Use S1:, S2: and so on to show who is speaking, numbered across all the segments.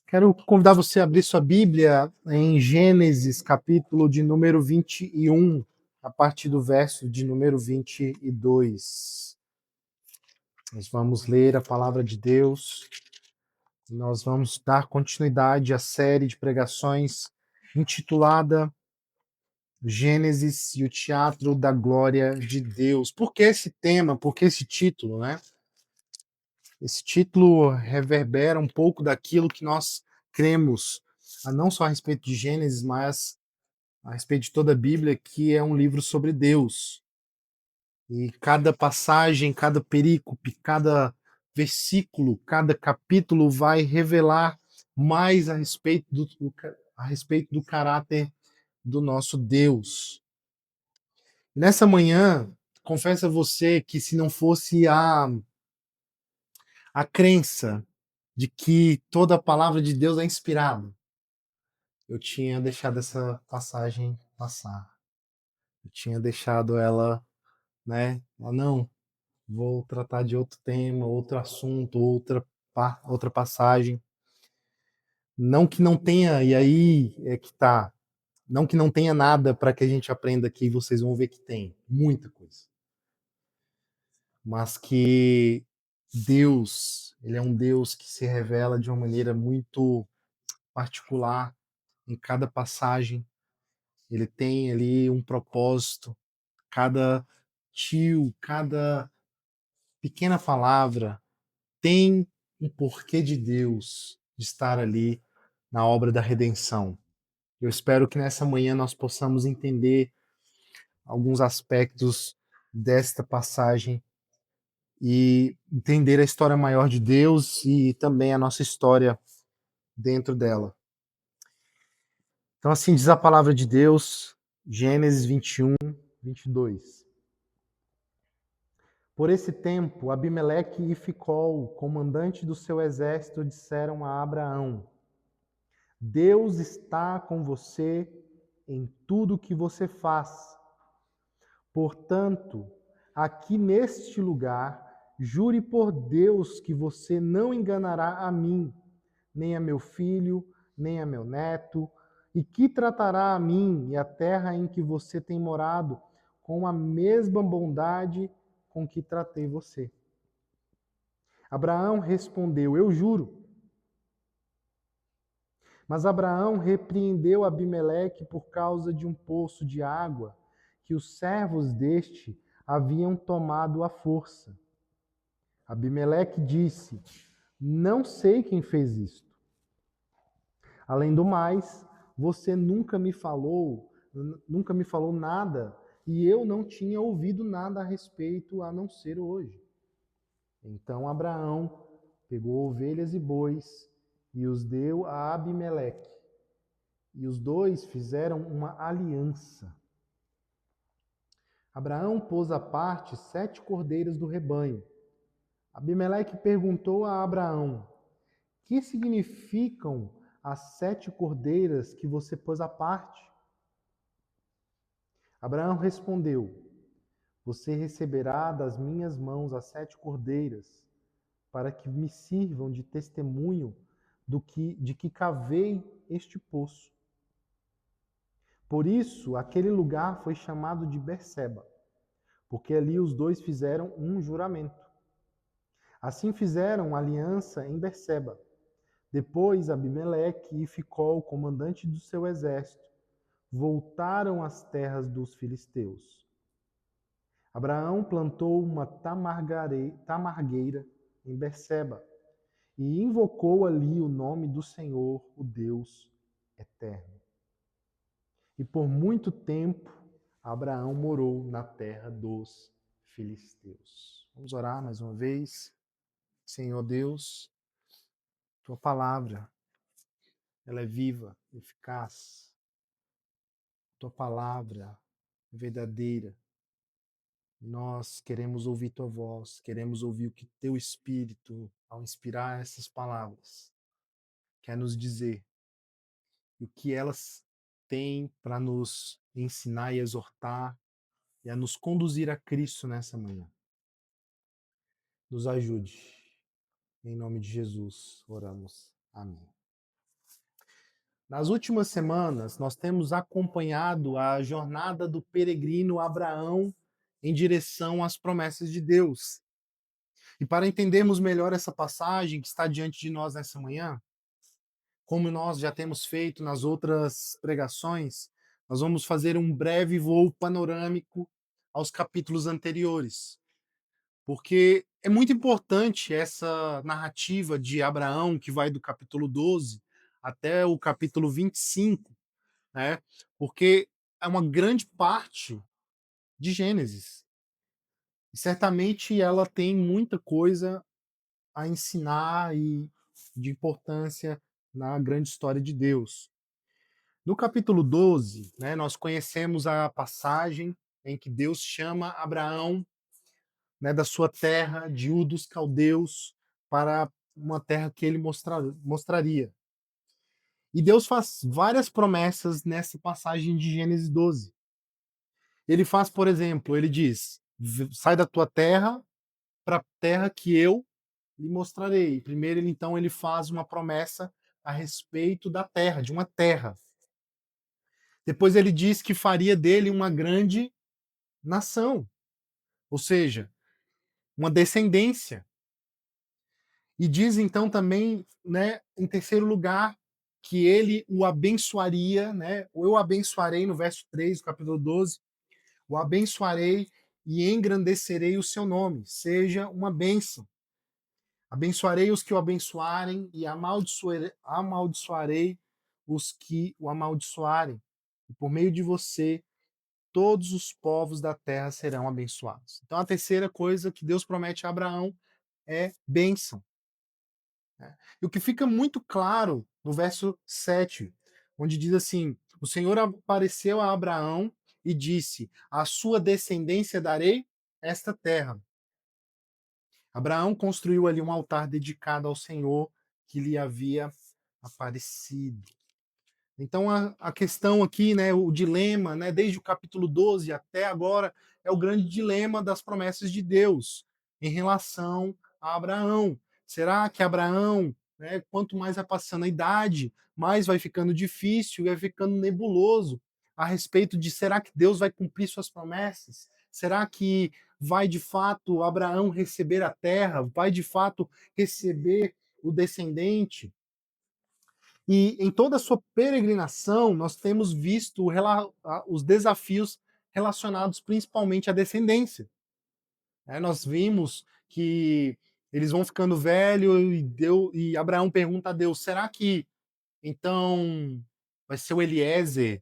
S1: Quero convidar você a abrir sua Bíblia em Gênesis, capítulo de número 21, a partir do verso de número 22. Nós vamos ler a palavra de Deus, nós vamos dar continuidade à série de pregações intitulada Gênesis e o Teatro da Glória de Deus. Por que esse tema? Por que esse título, né? Esse título reverbera um pouco daquilo que nós cremos, não só a respeito de Gênesis, mas a respeito de toda a Bíblia, que é um livro sobre Deus. E cada passagem, cada perícope, cada versículo, cada capítulo vai revelar mais a respeito do caráter do nosso Deus. Nessa manhã, confesso a você que se não fosse a crença de que toda a palavra de Deus é inspirada, eu tinha deixado essa passagem passar. Eu tinha deixado ela, né? Não, vou tratar de outro tema, outro assunto, outra passagem. Não que não tenha, e aí é que tá. Não que não tenha nada para que a gente aprenda aqui, vocês vão ver que tem muita coisa. Mas que Deus, ele é um Deus que se revela de uma maneira muito particular em cada passagem. Ele tem ali um propósito. Cada tio, cada pequena palavra tem um porquê de Deus de estar ali na obra da redenção. Eu espero que nessa manhã nós possamos entender alguns aspectos desta passagem e entender a história maior de Deus e também a nossa história dentro dela. Então, assim diz a palavra de Deus, Gênesis 21, 22. Por esse tempo, Abimeleque e Ficol, comandante do seu exército, disseram a Abraão: Deus está com você em tudo que você faz. Portanto, aqui neste lugar, jure por Deus que você não enganará a mim, nem a meu filho, nem a meu neto, e que tratará a mim e a terra em que você tem morado com a mesma bondade com que tratei você. Abraão respondeu: Eu juro. Mas Abraão repreendeu Abimeleque por causa de um poço de água que os servos deste haviam tomado à força. Abimeleque disse: Não sei quem fez isto. Além do mais, você nunca me falou nada, e eu não tinha ouvido nada a respeito a não ser hoje. Então Abraão pegou ovelhas e bois e os deu a Abimeleque. E os dois fizeram uma aliança. Abraão pôs à parte 7 cordeiras do rebanho. Abimeleque perguntou a Abraão: Que significam as 7 cordeiras que você pôs à parte? Abraão respondeu: Você receberá das minhas mãos as 7 cordeiras, para que me sirvam de testemunho de que cavei este poço. Por isso, aquele lugar foi chamado de Berseba, porque ali os dois fizeram um juramento. Assim fizeram aliança em Berseba. Depois, Abimeleque e Ficol, comandante do seu exército, voltaram às terras dos filisteus. Abraão plantou uma tamargueira em Berseba e invocou ali o nome do Senhor, o Deus eterno. E por muito tempo, Abraão morou na terra dos filisteus. Vamos orar mais uma vez. Senhor Deus, tua palavra, ela é viva, eficaz. Tua palavra é verdadeira. Nós queremos ouvir tua voz, queremos ouvir o que teu Espírito, ao inspirar essas palavras, quer nos dizer, e o que elas têm para nos ensinar e exortar e a nos conduzir a Cristo nessa manhã. Nos ajude. Em nome de Jesus, oramos. Amém. Nas últimas semanas, nós temos acompanhado a jornada do peregrino Abraão em direção às promessas de Deus. E para entendermos melhor essa passagem que está diante de nós nessa manhã, como nós já temos feito nas outras pregações, nós vamos fazer um breve voo panorâmico aos capítulos anteriores, porque é muito importante essa narrativa de Abraão, que vai do capítulo 12 até o capítulo 25, né? Porque é uma grande parte de Gênesis. E certamente ela tem muita coisa a ensinar e de importância na grande história de Deus. No capítulo 12, né, nós conhecemos a passagem em que Deus chama Abraão, né, da sua terra, de Ur dos Caldeus, para uma terra que ele mostraria. E Deus faz várias promessas nessa passagem de Gênesis 12. Ele faz, por exemplo, ele diz: sai da tua terra para a terra que eu lhe mostrarei. Primeiro, então, ele faz uma promessa a respeito da terra, de uma terra. Depois, ele diz que faria dele uma grande nação, ou seja, uma descendência. E diz, então, também, né, em terceiro lugar, que ele o abençoaria, né? Ou eu abençoarei, no verso 3 do capítulo 12, o abençoarei e engrandecerei o seu nome, seja uma bênção. Abençoarei os que o abençoarem e amaldiçoarei os que o amaldiçoarem. E por meio de você, todos os povos da terra serão abençoados. Então, a terceira coisa que Deus promete a Abraão é bênção, né? E o que fica muito claro no verso 7, onde diz assim: o Senhor apareceu a Abraão e disse: a sua descendência darei esta terra. Abraão construiu ali um altar dedicado ao Senhor que lhe havia aparecido. Então a questão aqui, né, o dilema, né, desde o capítulo 12 até agora, é o grande dilema das promessas de Deus em relação a Abraão. Será que Abraão, né, quanto mais vai passando a idade, mais vai ficando difícil, vai ficando nebuloso a respeito de será que Deus vai cumprir suas promessas? Será que vai de fato Abraão receber a terra? Vai de fato receber o descendente? E em toda a sua peregrinação, nós temos visto os desafios relacionados principalmente à descendência, né? Nós vimos que eles vão ficando velhos e Abraão pergunta a Deus: será que então vai ser o Eliezer,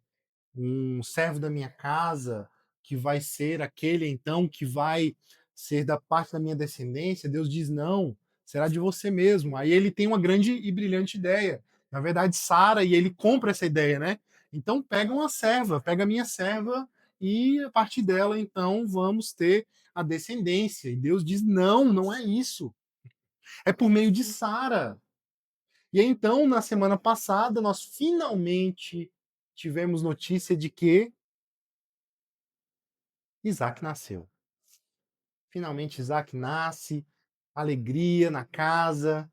S1: um servo da minha casa, que vai ser aquele então que vai ser da parte da minha descendência? Deus diz: não, será de você mesmo. Aí ele tem uma grande e brilhante ideia. Na verdade, Sara, e ele compra essa ideia, né? Então pega uma serva, pega a minha serva, e a partir dela, então, vamos ter a descendência. E Deus diz: não, não é isso. É por meio de Sara. E então, na semana passada, nós finalmente tivemos notícia de que Isaac nasceu. Finalmente Isaac nasce, alegria na casa,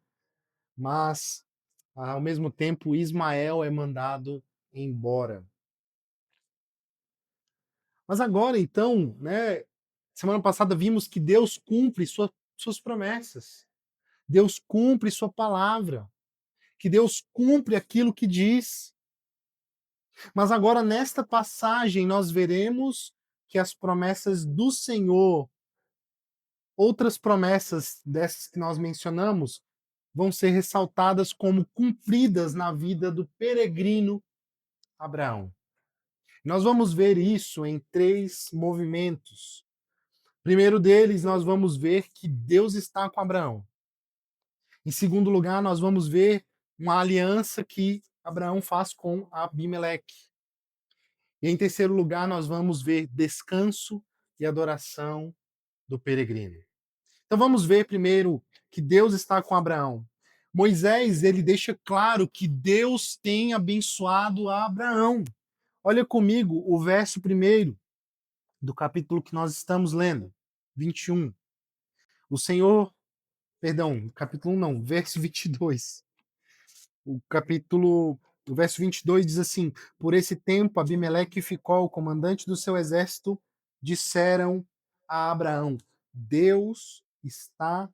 S1: mas ao mesmo tempo Ismael é mandado embora. Mas agora então, né, semana passada vimos que Deus cumpre suas promessas. Deus cumpre sua palavra, que Deus cumpre aquilo que diz. Mas agora nesta passagem nós veremos que as promessas do Senhor, outras promessas dessas que nós mencionamos, vão ser ressaltadas como cumpridas na vida do peregrino Abraão. Nós vamos ver isso em três movimentos. Primeiro deles, nós vamos ver que Deus está com Abraão. Em segundo lugar, nós vamos ver uma aliança que Abraão faz com Abimeleque. E em terceiro lugar, nós vamos ver descanso e adoração do peregrino. Então vamos ver primeiro que Deus está com Abraão. Moisés, ele deixa claro que Deus tem abençoado a Abraão. Olha comigo o verso primeiro do capítulo que nós estamos lendo, 21. O Senhor, perdão, capítulo 1 não, verso 22. O capítulo O verso 22 diz assim: Por esse tempo, Abimeleque e Ficol, o comandante do seu exército, disseram a Abraão: Deus está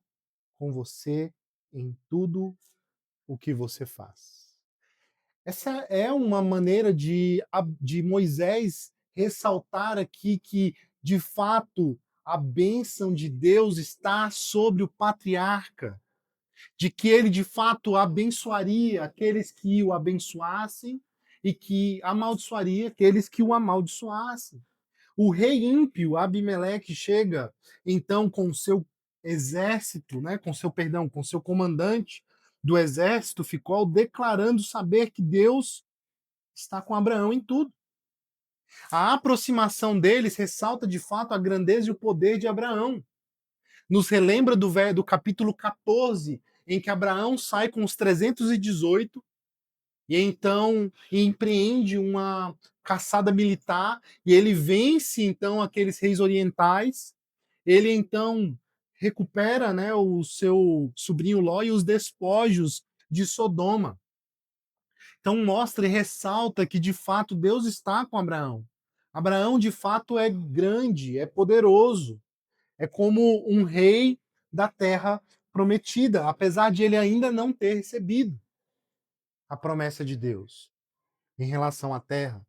S1: com você em tudo o que você faz. Essa é uma maneira de Moisés ressaltar aqui que, de fato, a bênção de Deus está sobre o patriarca, de que ele, de fato, abençoaria aqueles que o abençoassem e que amaldiçoaria aqueles que o amaldiçoassem. O rei ímpio, Abimeleque, chega então com o seu exército, né, com seu comandante do exército, ficou declarando saber que Deus está com Abraão em tudo. A aproximação deles ressalta de fato a grandeza e o poder de Abraão. Nos relembra do capítulo 14, em que Abraão sai com os 318 e então empreende uma caçada militar e ele vence então aqueles reis orientais. Ele então recupera, né, o seu sobrinho Ló e os despojos de Sodoma. Então mostra e ressalta que de fato Deus está com Abraão. Abraão de fato é grande, é poderoso, é como um rei da terra prometida, apesar de ele ainda não ter recebido a promessa de Deus em relação à terra.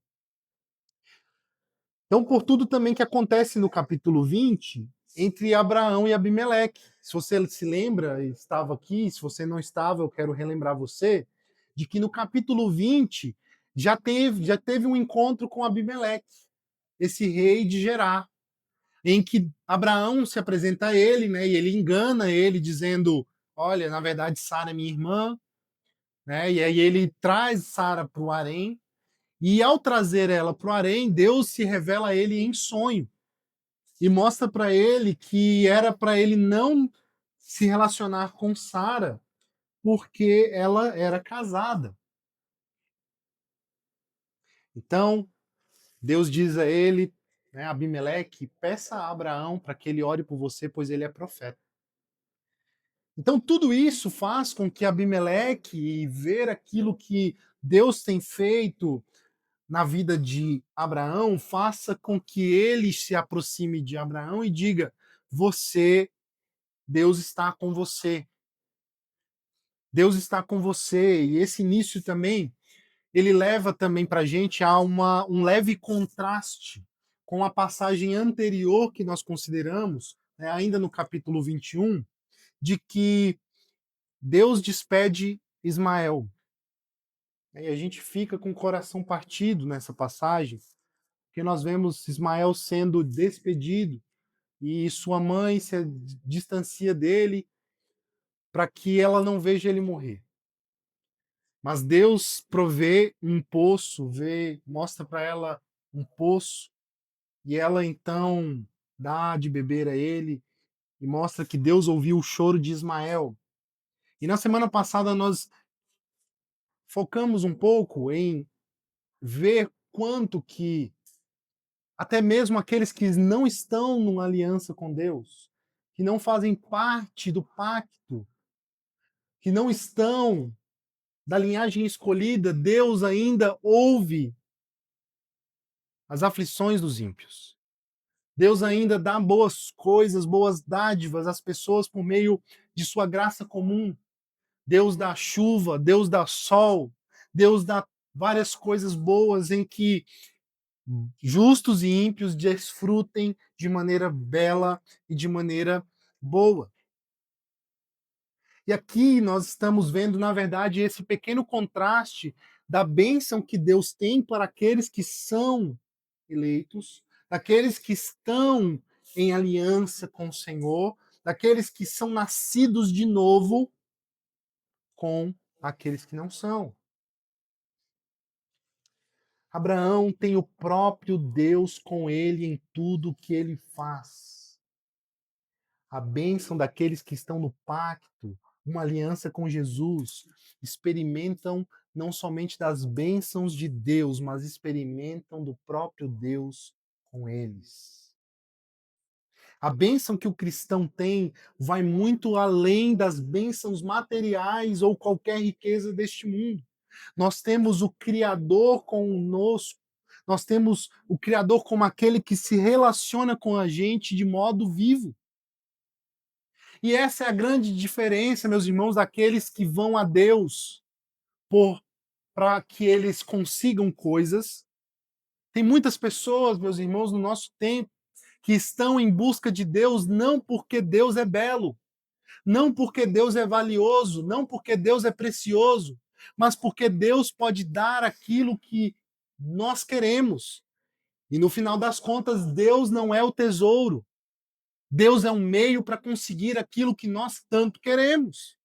S1: Então, por tudo também que acontece no capítulo 20, entre Abraão e Abimeleque. Se você se lembra, estava aqui, se você não estava, eu quero relembrar você, de que no capítulo 20 já teve um encontro com Abimeleque, esse rei de Gerar, em que Abraão se apresenta a ele, né, e ele engana ele, dizendo: Olha, na verdade, Sara é minha irmã, né, e aí ele traz Sara para o harém, e ao trazer ela para o harém, Deus se revela a ele em sonho e mostra para ele que era para ele não se relacionar com Sara porque ela era casada. Então, Deus diz a ele, né, Abimeleque, peça a Abraão para que ele ore por você, pois ele é profeta. Então, tudo isso faz com que Abimeleque, ver aquilo que Deus tem feito na vida de Abraão, faça com que ele se aproxime de Abraão e diga: Você, Deus está com você. Deus está com você. E esse início também, ele leva também para a gente a um leve contraste com a passagem anterior que nós consideramos, né, ainda no capítulo 21, de que Deus despede Ismael. E a gente fica com o coração partido nessa passagem, porque nós vemos Ismael sendo despedido e sua mãe se distancia dele para que ela não veja ele morrer. Mas Deus provê um poço, mostra para ela um poço, e ela então dá de beber a ele e mostra que Deus ouviu o choro de Ismael. E na semana passada nós focamos um pouco em ver quanto que até mesmo aqueles que não estão numa aliança com Deus, que não fazem parte do pacto, que não estão da linhagem escolhida, Deus ainda ouve as aflições dos ímpios. Deus ainda dá boas coisas, boas dádivas às pessoas por meio de sua graça comum. Deus dá chuva, Deus dá sol, Deus dá várias coisas boas em que justos e ímpios desfrutem de maneira bela e de maneira boa. E aqui nós estamos vendo, na verdade, esse pequeno contraste da bênção que Deus tem para aqueles que são eleitos, daqueles que estão em aliança com o Senhor, daqueles que são nascidos de novo, com aqueles que não são. Abraão tem o próprio Deus com ele em tudo o que ele faz. A bênção daqueles que estão no pacto, uma aliança com Jesus, experimentam não somente das bênçãos de Deus, mas experimentam do próprio Deus com eles. A bênção que o cristão tem vai muito além das bênçãos materiais ou qualquer riqueza deste mundo. Nós temos o Criador conosco. Nós temos o Criador como aquele que se relaciona com a gente de modo vivo. E essa é a grande diferença, meus irmãos, daqueles que vão a Deus por para que eles consigam coisas. Tem muitas pessoas, meus irmãos, no nosso tempo, que estão em busca de Deus não porque Deus é belo, não porque Deus é valioso, não porque Deus é precioso, mas porque Deus pode dar aquilo que nós queremos. E no final das contas, Deus não é o tesouro. Deus é um meio para conseguir aquilo que nós tanto queremos.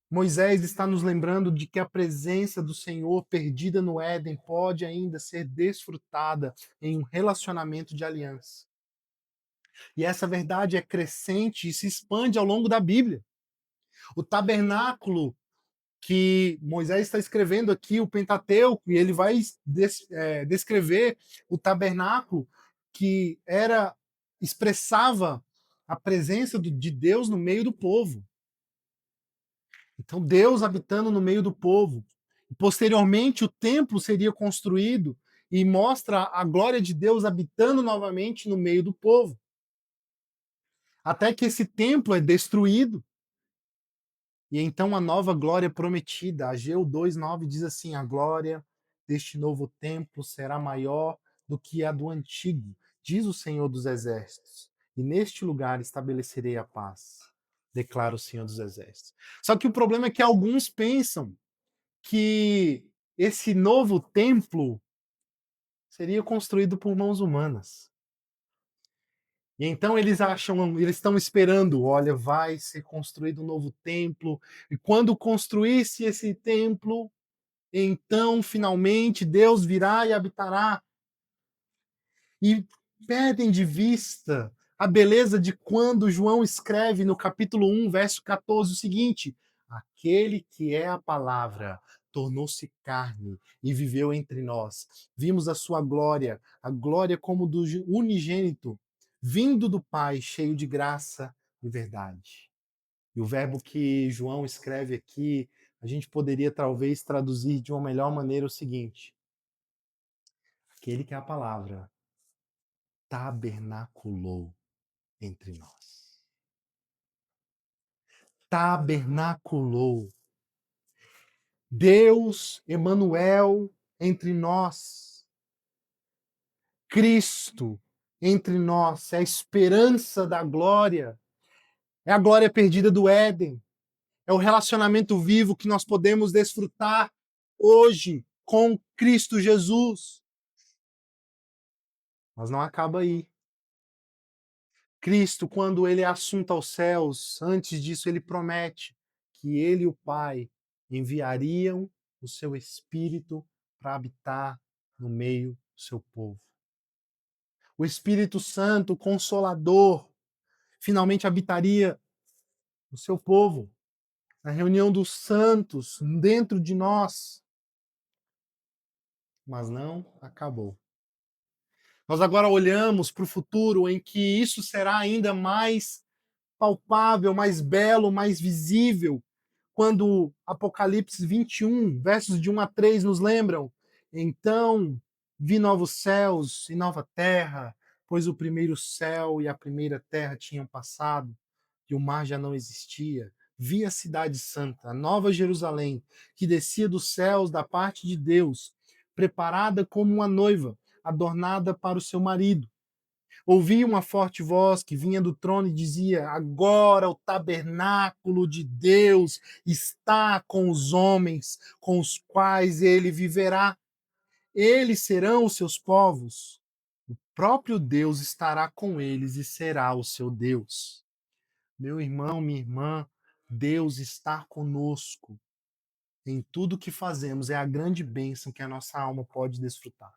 S1: Moisés está nos lembrando de que a presença do Senhor perdida no Éden pode ainda ser desfrutada em um relacionamento de aliança. E essa verdade é crescente e se expande ao longo da Bíblia. O tabernáculo que Moisés está escrevendo aqui, o Pentateuco, e ele vai descrever o tabernáculo que expressava a presença de Deus no meio do povo. Então, Deus habitando no meio do povo. Posteriormente, o templo seria construído e mostra a glória de Deus habitando novamente no meio do povo. Até que esse templo é destruído. E então a nova glória prometida, Ageu 2:9 diz assim: a glória deste novo templo será maior do que a do antigo, diz o Senhor dos Exércitos. E neste lugar estabelecerei a paz, declara o Senhor dos Exércitos. Só que o problema é que alguns pensam que esse novo templo seria construído por mãos humanas. E então eles acham, eles estão esperando, olha, vai ser construído um novo templo, e quando construísse esse templo, então finalmente Deus virá e habitará. E perdem de vista a beleza de quando João escreve no capítulo 1, verso 14 o seguinte: aquele que é a palavra tornou-se carne e viveu entre nós. Vimos a sua glória, a glória como do unigênito, vindo do Pai, cheio de graça e verdade. E o verbo que João escreve aqui, a gente poderia talvez traduzir de uma melhor maneira o seguinte: aquele que é a palavra tabernaculou entre nós. Tabernaculou. Deus, Emanuel, entre nós. Cristo entre nós. É a esperança da glória. É a glória perdida do Éden. É o relacionamento vivo que nós podemos desfrutar hoje com Cristo Jesus. Mas não acaba aí. Cristo, quando ele é assunto aos céus, antes disso ele promete que ele e o Pai enviariam o seu Espírito para habitar no meio do seu povo. O Espírito Santo, o Consolador, finalmente habitaria no seu povo, na reunião dos santos, dentro de nós. Mas não acabou. Nós agora olhamos para o futuro em que isso será ainda mais palpável, mais belo, mais visível, quando Apocalipse 21, versos de 1 a 3 nos lembram: então vi novos céus e nova terra, pois o primeiro céu e a primeira terra tinham passado e o mar já não existia. Vi a cidade santa, a nova Jerusalém, que descia dos céus da parte de Deus, preparada como uma noiva, adornada para o seu marido. Ouvi uma forte voz que vinha do trono e dizia: agora o tabernáculo de Deus está com os homens, com os quais ele viverá. Eles serão os seus povos. O próprio Deus estará com eles e será o seu Deus. Meu irmão, minha irmã, Deus está conosco em tudo que fazemos. É a grande bênção que a nossa alma pode desfrutar.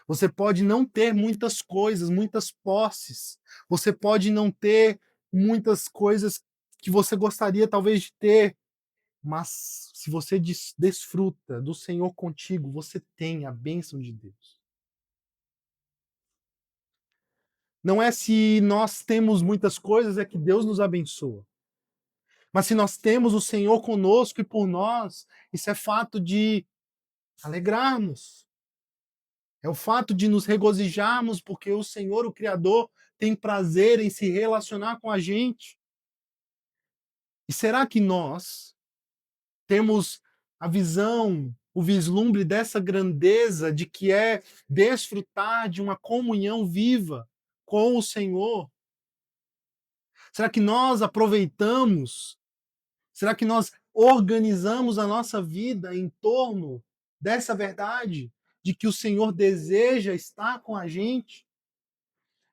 S1: Você pode não ter muitas coisas, muitas posses. Você pode não ter muitas coisas que você gostaria talvez de ter, mas se você desfruta do Senhor contigo, você tem a bênção de Deus. Não é se nós temos muitas coisas, é que Deus nos abençoa. Mas se nós temos o Senhor conosco e por nós, isso é fato de alegrarmos. É o fato de nos regozijarmos porque o Senhor, o Criador, tem prazer em se relacionar com a gente. E será que nós temos a visão, o vislumbre dessa grandeza de que é desfrutar de uma comunhão viva com o Senhor? Será que nós aproveitamos? Será que nós organizamos a nossa vida em torno dessa verdade de que o Senhor deseja estar com a gente?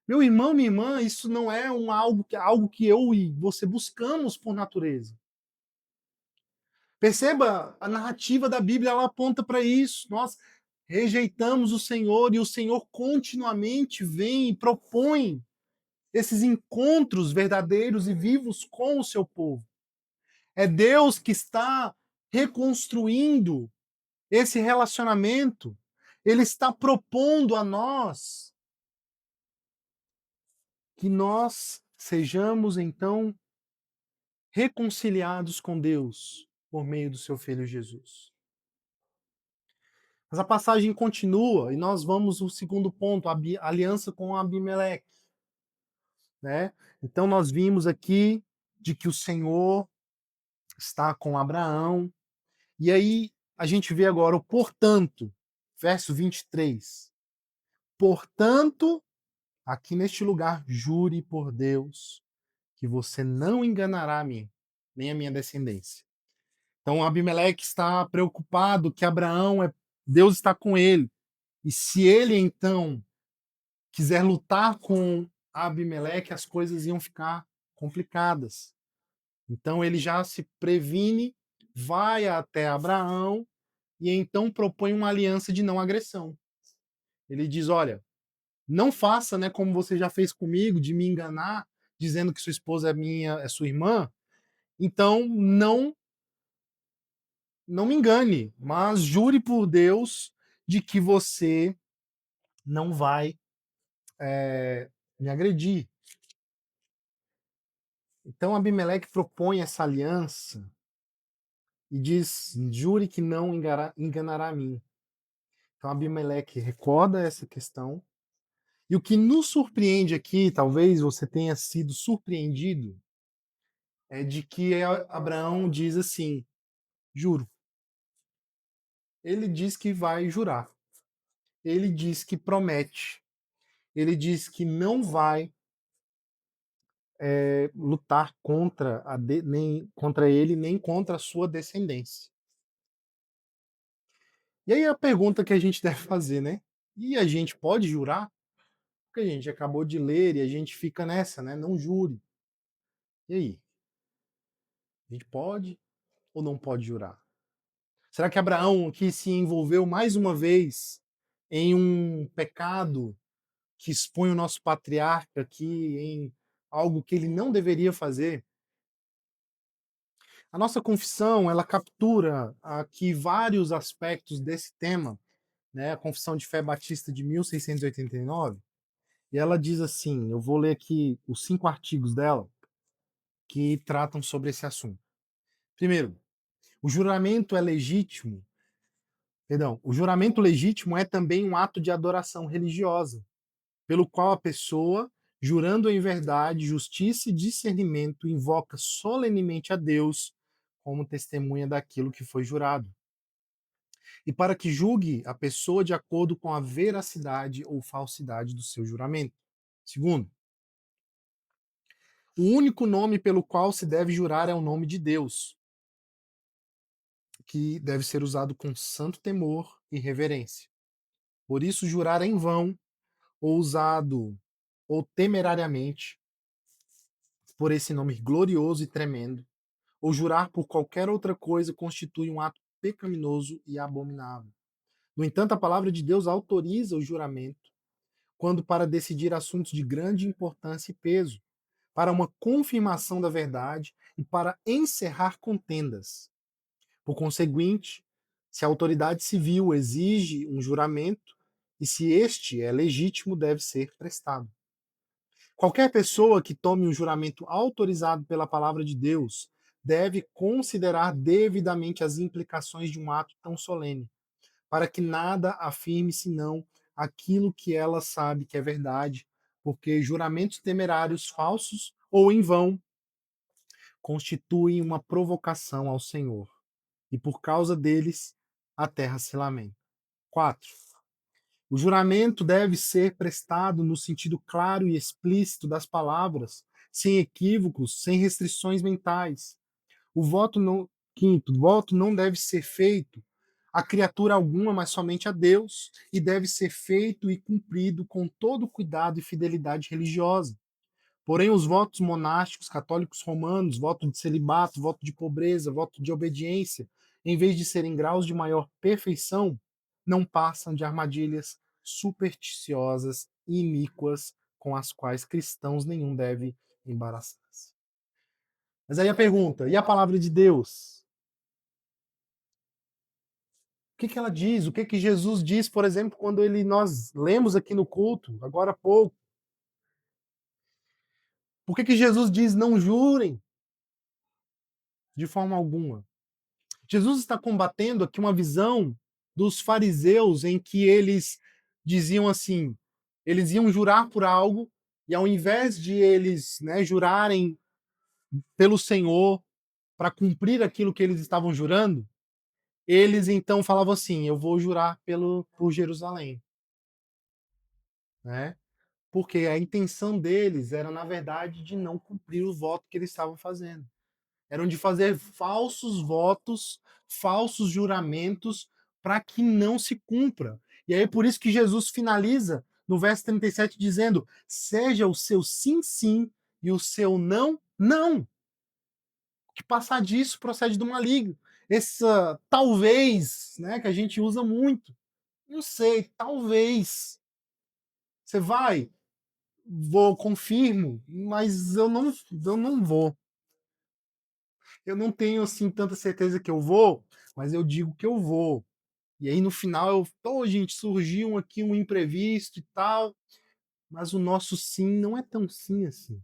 S1: Meu irmão, minha irmã, isso não é algo que eu e você buscamos por natureza. Perceba, a narrativa da Bíblia ela aponta para isso. Nós rejeitamos o Senhor e o Senhor continuamente vem e propõe esses encontros verdadeiros e vivos com o seu povo. É Deus que está reconstruindo esse relacionamento. Ele está propondo a nós que nós sejamos então reconciliados com Deus por meio do seu filho Jesus. Mas a passagem continua e nós vamos ao segundo ponto, a aliança com Abimeleque, né? Então nós vimos aqui de que o Senhor está com Abraão, e aí a gente vê agora o portanto, verso 23. Portanto, aqui neste lugar, jure por Deus que você não enganará a mim, nem a minha descendência. Então Abimeleque está preocupado que Deus está com ele. E se ele então quiser lutar com Abimeleque, as coisas iam ficar complicadas. Então ele já se previne, vai até Abraão e então propõe uma aliança de não agressão. Ele diz: olha, não faça, né, como você já fez comigo, de me enganar, dizendo que sua esposa é sua irmã. Então não me engane, mas jure por Deus de que você não vai me agredir. Então Abimeleque propõe essa aliança e diz: jure que não enganará a mim. Então Abimeleque recorda essa questão. E o que nos surpreende aqui, talvez você tenha sido surpreendido, é de que Abraão diz assim: juro. Ele diz que vai jurar. Ele diz que promete. Ele diz que não vai lutar nem contra ele, nem contra a sua descendência. E aí a pergunta que a gente deve fazer, né? E a gente pode jurar? Porque a gente acabou de ler e a gente fica nessa, né? Não jure. E aí? A gente pode ou não pode jurar? Será que Abraão aqui se envolveu mais uma vez em um pecado que expõe o nosso patriarca aqui em algo que ele não deveria fazer? A nossa confissão, ela captura aqui vários aspectos desse tema, né? A Confissão de Fé Batista de 1689, e ela diz assim, eu vou ler aqui os 5 artigos dela que tratam sobre esse assunto. Primeiro, o juramento é legítimo, o juramento legítimo é também um ato de adoração religiosa, pelo qual a pessoa, jurando em verdade, justiça e discernimento, invoca solenemente a Deus como testemunha daquilo que foi jurado, e para que julgue a pessoa de acordo com a veracidade ou falsidade do seu juramento. Segundo, o único nome pelo qual se deve jurar é o nome de Deus, que deve ser usado com santo temor e reverência. Por isso, jurar em vão, ou usado ou temerariamente, por esse nome glorioso e tremendo, ou jurar por qualquer outra coisa constitui um ato pecaminoso e abominável. No entanto, a palavra de Deus autoriza o juramento quando para decidir assuntos de grande importância e peso, para uma confirmação da verdade e para encerrar contendas. Por conseguinte, se a autoridade civil exige um juramento e se este é legítimo, deve ser prestado. Qualquer pessoa que tome um juramento autorizado pela palavra de Deus deve considerar devidamente as implicações de um ato tão solene, para que nada afirme senão aquilo que ela sabe que é verdade, porque juramentos temerários falsos ou em vão constituem uma provocação ao Senhor, e por causa deles a terra se lamenta. 4. O juramento deve ser prestado no sentido claro e explícito das palavras, sem equívocos, sem restrições mentais. O voto não, quinto, o voto não deve ser feito a criatura alguma, mas somente a Deus, e deve ser feito e cumprido com todo cuidado e fidelidade religiosa. Porém, os votos monásticos católicos romanos, voto de celibato, voto de pobreza, voto de obediência, em vez de serem graus de maior perfeição, não passam de armadilhas supersticiosas e iníquas com as quais cristãos nenhum deve embaraçar-se. Mas aí a pergunta, e a palavra de Deus? O que ela diz? O que Jesus diz, por exemplo, quando nós lemos aqui no culto, agora há pouco? Por que Jesus diz não jurem de forma alguma? Jesus está combatendo aqui uma visão dos fariseus em que eles diziam assim, eles iam jurar por algo e ao invés de eles, né, jurarem pelo Senhor para cumprir aquilo que eles estavam jurando, eles então falavam assim, eu vou jurar por Jerusalém, né? Porque a intenção deles era, na verdade, de não cumprir o voto que eles estavam fazendo. Eram de fazer falsos votos, falsos juramentos, para que não se cumpra. E aí, por isso que Jesus finaliza no verso 37 dizendo: seja o seu sim, sim, e o seu não, não. Que passar disso procede do maligno. Essa talvez, né, que a gente usa muito. Não sei, talvez. Você vai? Vou, confirmo, mas eu não vou. Eu não tenho assim tanta certeza que eu vou, mas eu digo que eu vou. E aí no final gente, surgiu aqui um imprevisto e tal, mas o nosso sim não é tão sim assim.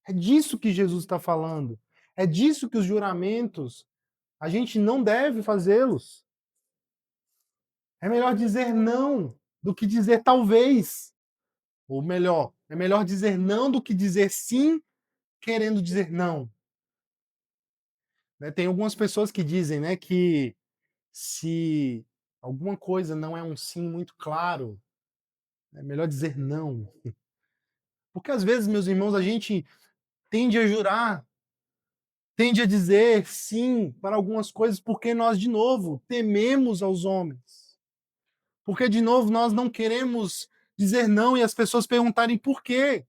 S1: É disso que Jesus está falando. É disso que os juramentos, a gente não deve fazê-los. É melhor dizer não do que dizer talvez. Ou melhor, é melhor dizer não do que dizer sim querendo dizer não. Né? Tem algumas pessoas que dizem, né, que se alguma coisa não é um sim muito claro, é melhor dizer não. Porque às vezes, meus irmãos, a gente tende a jurar, tende a dizer sim para algumas coisas, porque nós, de novo, tememos aos homens. Porque, de novo, nós não queremos dizer não e as pessoas perguntarem por quê.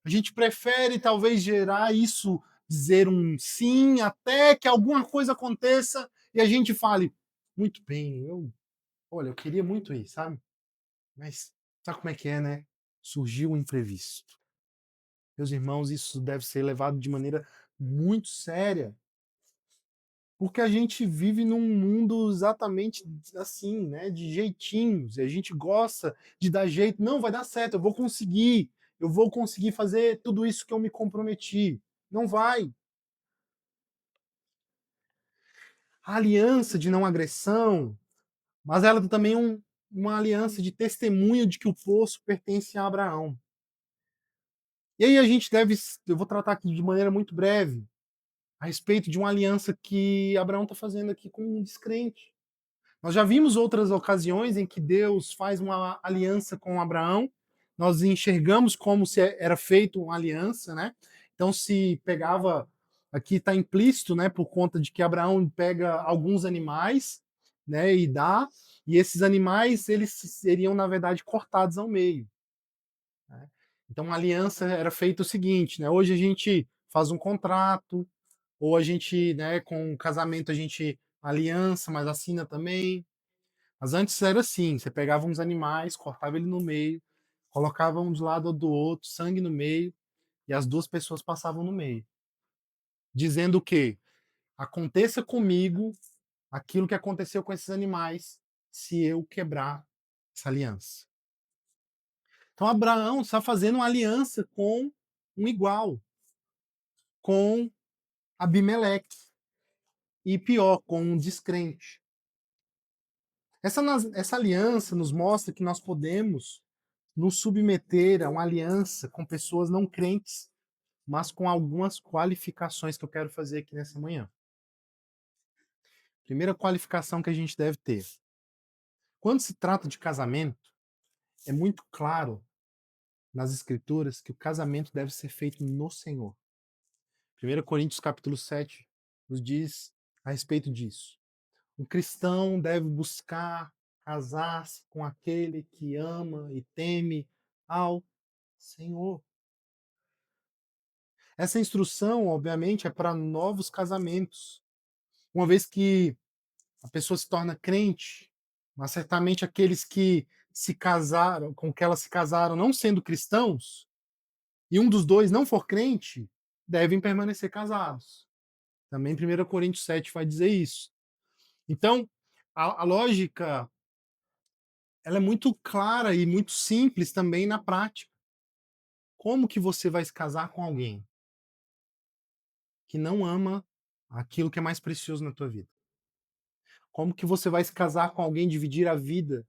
S1: A gente prefere, talvez, gerar isso, dizer um sim, até que alguma coisa aconteça e a gente fale, muito bem, olha, eu queria muito ir, sabe? Mas sabe como é que é, né? Surgiu um imprevisto. Meus irmãos, isso deve ser levado de maneira muito séria, porque a gente vive num mundo exatamente assim, né? De jeitinhos, e a gente gosta de dar jeito. Não, vai dar certo, eu vou conseguir fazer tudo isso que eu me comprometi. Não vai. A aliança de não agressão, mas ela também é uma aliança de testemunho de que o poço pertence a Abraão. E aí eu vou tratar aqui de maneira muito breve, a respeito de uma aliança que Abraão está fazendo aqui com um descrente. Nós já vimos outras ocasiões em que Deus faz uma aliança com Abraão, nós enxergamos como se era feito uma aliança, né? Então se pegava, aqui está implícito, né, por conta de que Abraão pega alguns animais, né, e dá, e esses animais eles seriam na verdade cortados ao meio. Né? Então, a aliança era feita o seguinte, né? Hoje a gente faz um contrato, ou a gente, né, com o casamento a gente aliança, mas assina também. Mas antes era assim, você pegava uns animais, cortava ele no meio, colocava um de lado do outro, sangue no meio, e as duas pessoas passavam no meio, dizendo o quê? Aconteça comigo aquilo que aconteceu com esses animais se eu quebrar essa aliança. Então Abraão está fazendo uma aliança com um igual, com Abimeleque. E pior, com um descrente. Essa aliança nos mostra que nós podemos nos submeter a uma aliança com pessoas não crentes, mas com algumas qualificações que eu quero fazer aqui nessa manhã. Primeira qualificação que a gente deve ter. Quando se trata de casamento, é muito claro nas escrituras que o casamento deve ser feito no Senhor. 1 Coríntios capítulo 7 nos diz a respeito disso. Um cristão deve buscar casar-se com aquele que ama e teme ao Senhor. Essa instrução, obviamente, é para novos casamentos. Uma vez que a pessoa se torna crente, mas certamente aqueles que se casaram, com que elas se casaram não sendo cristãos, e um dos dois não for crente, devem permanecer casados. Também 1 Coríntios 7 vai dizer isso. Então, a lógica ela é muito clara e muito simples também na prática. Como que você vai se casar com alguém que não ama aquilo que é mais precioso na tua vida? Como que você vai se casar com alguém, dividir a vida,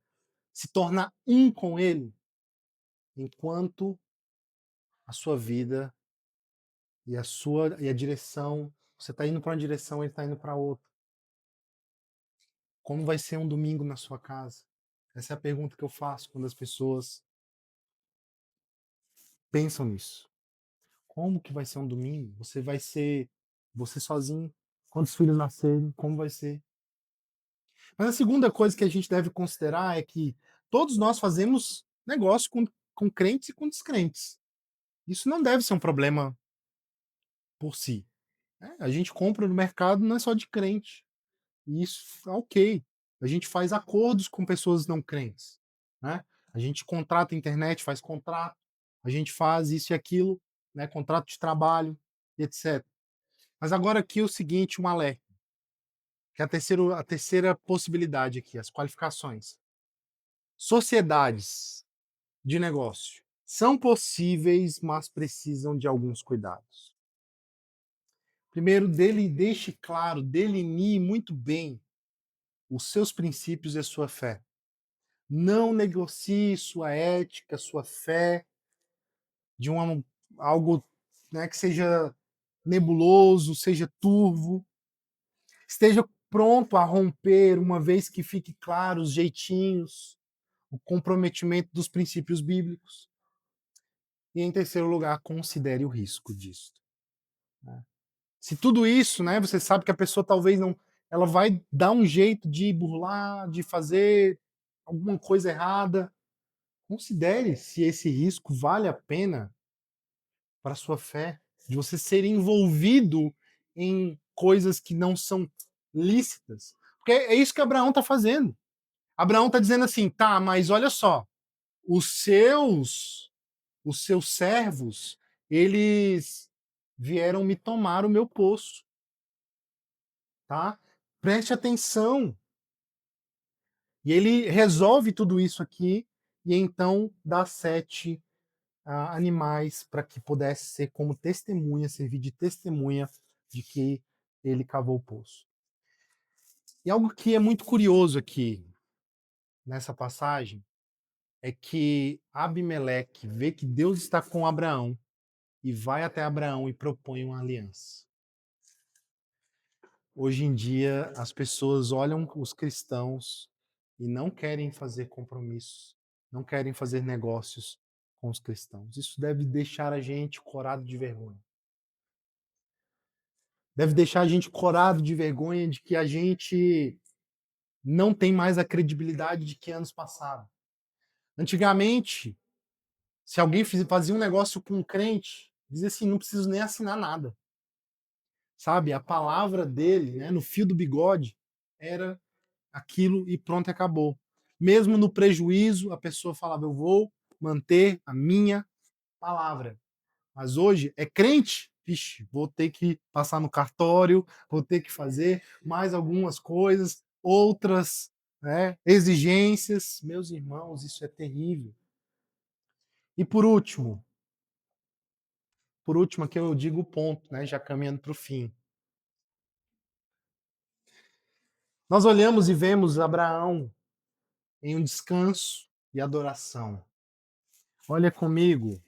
S1: se tornar um com ele, enquanto a sua vida e a direção, você está indo para uma direção, ele está indo para outra. Como vai ser um domingo na sua casa? Essa é a pergunta que eu faço quando as pessoas pensam nisso. Como que vai ser um domingo? Você vai ser você sozinho? Quando os filhos nascerem, como vai ser? Mas a segunda coisa que a gente deve considerar é que todos nós fazemos negócio com crentes e com descrentes. Isso não deve ser um problema por si. Né? A gente compra no mercado não é só de crente. E isso é ok. A gente faz acordos com pessoas não crentes. Né? A gente contrata internet, faz contrato. A gente faz isso e aquilo, né? Contrato de trabalho, etc. Mas agora aqui é o seguinte, um alerta, que é a terceira possibilidade aqui, as qualificações. Sociedades de negócio são possíveis, mas precisam de alguns cuidados. Primeiro, deixe claro, delinee muito bem os seus princípios e a sua fé. Não negocie sua ética, sua fé de algo, né, que seja nebuloso, seja turvo. Esteja pronto a romper uma vez que fique claro os jeitinhos, o comprometimento dos princípios bíblicos. E em terceiro lugar, considere o risco disso. Né? Se tudo isso, né, você sabe que a pessoa talvez não, ela vai dar um jeito de burlar, de fazer alguma coisa errada. Considere se esse risco vale a pena para a sua fé, de você ser envolvido em coisas que não são lícitas. Porque é isso que Abraão está fazendo. Abraão está dizendo assim, tá, mas olha só, os seus servos, eles vieram me tomar o meu poço, tá? Preste atenção. E ele resolve tudo isso aqui e então dá 7 animais para que pudesse ser como testemunha, servir de testemunha de que ele cavou o poço. E algo que é muito curioso aqui nessa passagem é que Abimeleque vê que Deus está com Abraão e vai até Abraão e propõe uma aliança. Hoje em dia, as pessoas olham os cristãos e não querem fazer compromissos, não querem fazer negócios com os cristãos. Isso deve deixar a gente corado de vergonha. Deve deixar a gente corado de vergonha de que a gente não tem mais a credibilidade de que anos passados. Antigamente, se alguém fazia um negócio com um crente, dizia assim, não preciso nem assinar nada. Sabe? A palavra dele, né, no fio do bigode, era aquilo e pronto, acabou. Mesmo no prejuízo, a pessoa falava, eu vou manter a minha palavra. Mas hoje é crente, vixe, vou ter que passar no cartório, vou ter que fazer mais algumas coisas, outras, né, exigências. Meus irmãos, isso é terrível. E por último aqui eu digo o ponto, né, já caminhando para o fim. Nós olhamos e vemos Abraão em um descanso e adoração. Olha comigo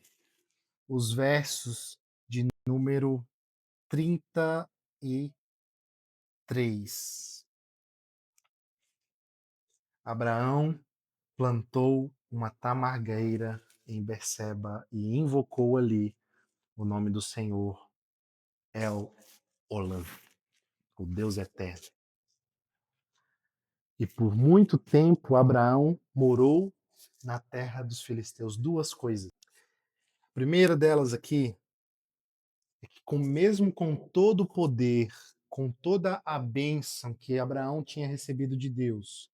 S1: os versos de número 33. Abraão plantou uma tamargueira em Berseba e invocou ali o nome do Senhor, El Olam, o Deus eterno. E por muito tempo Abraão morou na terra dos filisteus. Duas coisas. A primeira delas aqui é que mesmo com todo o poder, com toda a bênção que Abraão tinha recebido de Deus,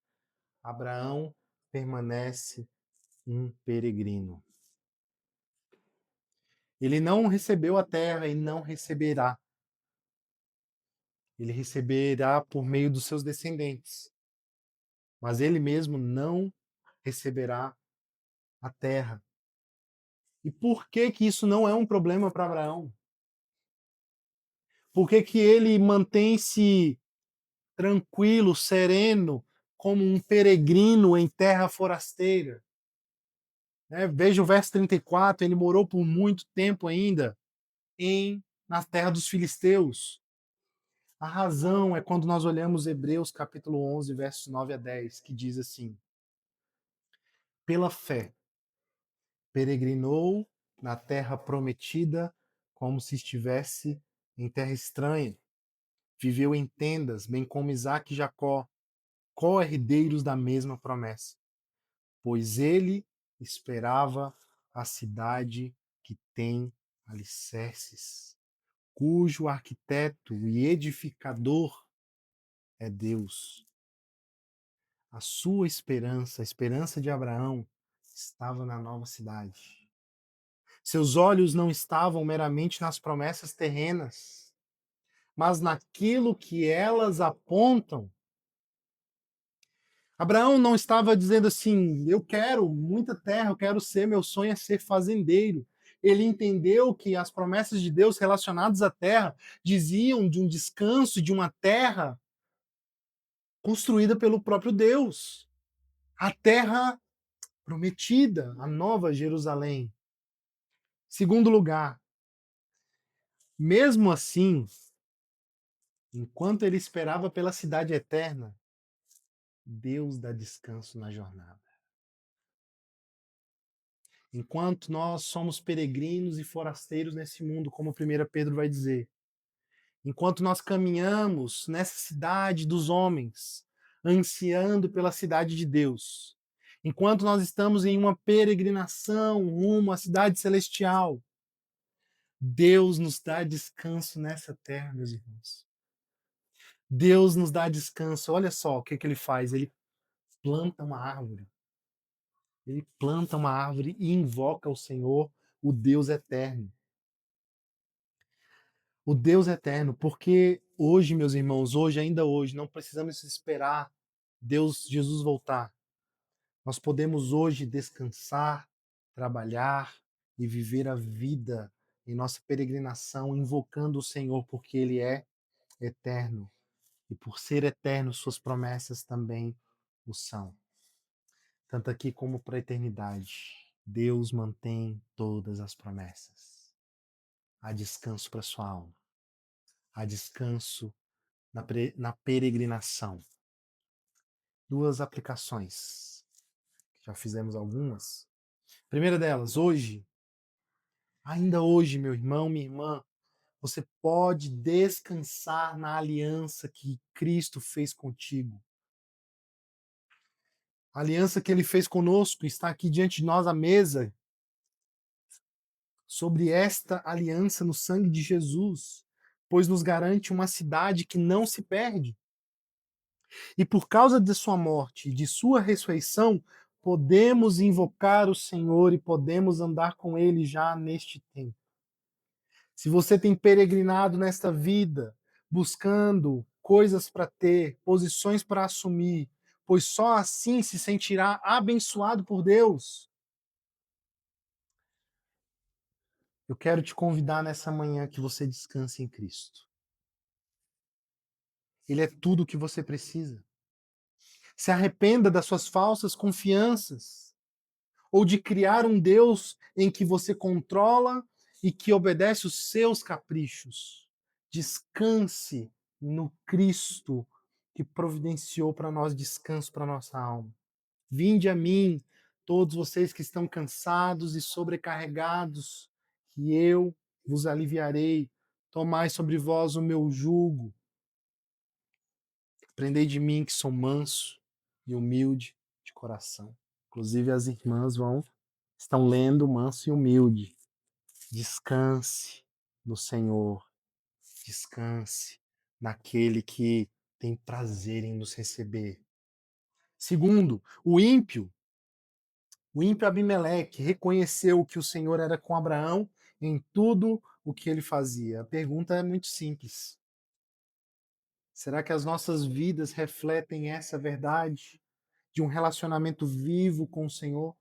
S1: Abraão permanece um peregrino. Ele não recebeu a terra e não receberá. Ele receberá por meio dos seus descendentes. Mas ele mesmo não receberá a terra. E por que que isso não é um problema para Abraão? Por que que ele mantém-se tranquilo, sereno, como um peregrino em terra forasteira? Veja o verso 34, ele morou por muito tempo ainda na terra dos filisteus. A razão é quando nós olhamos Hebreus capítulo 11, versos 9 a 10, que diz assim: pela fé, peregrinou na terra prometida como se estivesse em terra estranha. Viveu em tendas, bem como Isaque e Jacó, co-herdeiros da mesma promessa, pois ele esperava a cidade que tem alicerces, cujo arquiteto e edificador é Deus. A sua esperança, a esperança de Abraão, estava na nova cidade. Seus olhos não estavam meramente nas promessas terrenas, mas naquilo que elas apontam. Abraão não estava dizendo assim: eu quero muita terra, eu quero ser, meu sonho é ser fazendeiro. Ele entendeu que as promessas de Deus relacionadas à terra diziam de um descanso, de uma terra construída pelo próprio Deus. A terra prometida, a nova Jerusalém. Segundo lugar, mesmo assim, enquanto ele esperava pela cidade eterna, Deus dá descanso na jornada. Enquanto nós somos peregrinos e forasteiros nesse mundo, como 1 Pedro vai dizer, enquanto nós caminhamos nessa cidade dos homens, ansiando pela cidade de Deus, enquanto nós estamos em uma peregrinação rumo à cidade celestial, Deus nos dá descanso nessa terra, meus irmãos. Deus nos dá descanso. Olha só o que, que ele faz. Ele planta uma árvore. Ele planta uma árvore e invoca o Senhor, o Deus eterno. O Deus eterno, porque hoje, meus irmãos, hoje, ainda hoje, não precisamos esperar Jesus voltar. Nós podemos hoje descansar, trabalhar e viver a vida em nossa peregrinação, invocando o Senhor, porque Ele é eterno. E por ser eterno, suas promessas também o são. Tanto aqui como para a eternidade. Deus mantém todas as promessas. Há descanso para sua alma. Há descanso na peregrinação. Duas aplicações. Já fizemos algumas. Primeira delas, hoje, ainda hoje, meu irmão, minha irmã, você pode descansar na aliança que Cristo fez contigo. A aliança que ele fez conosco está aqui diante de nós à mesa. Sobre esta aliança no sangue de Jesus, pois nos garante uma cidade que não se perde. E por causa de sua morte e de sua ressurreição, podemos invocar o Senhor e podemos andar com ele já neste tempo. Se você tem peregrinado nesta vida, buscando coisas para ter, posições para assumir, pois só assim se sentirá abençoado por Deus. Eu quero te convidar nessa manhã que você descanse em Cristo. Ele é tudo o que você precisa. Se arrependa das suas falsas confianças, ou de criar um Deus em que você controla e que obedece os seus caprichos. Descanse no Cristo que providenciou para nós descanso para nossa alma. Vinde a mim, todos vocês que estão cansados e sobrecarregados, que eu vos aliviarei. Tomai sobre vós o meu jugo. Aprendei de mim que sou manso e humilde de coração. Inclusive as irmãs estão lendo manso e humilde. Descanse no Senhor. Descanse naquele que tem prazer em nos receber. Segundo, o ímpio Abimeleque reconheceu que o Senhor era com Abraão em tudo o que ele fazia. A pergunta é muito simples. Será que as nossas vidas refletem essa verdade de um relacionamento vivo com o Senhor?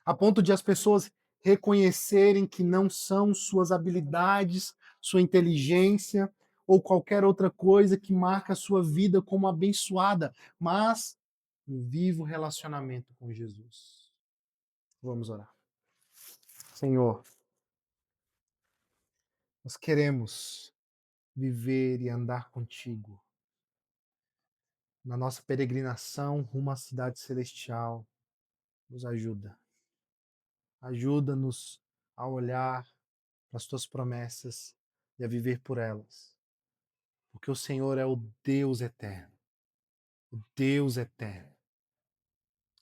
S1: A ponto de as pessoas reconhecerem que não são suas habilidades, sua inteligência ou qualquer outra coisa que marca a sua vida como abençoada, mas um vivo relacionamento com Jesus. Vamos orar. Senhor, nós queremos viver e andar contigo na nossa peregrinação rumo à cidade celestial. Nos ajuda. Ajuda-nos a olhar para as tuas promessas e a viver por elas. Porque o Senhor é o Deus eterno. O Deus eterno.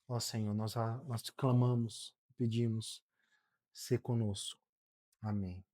S1: Ó Senhor, nós te clamamos, pedimos, ser conosco. Amém.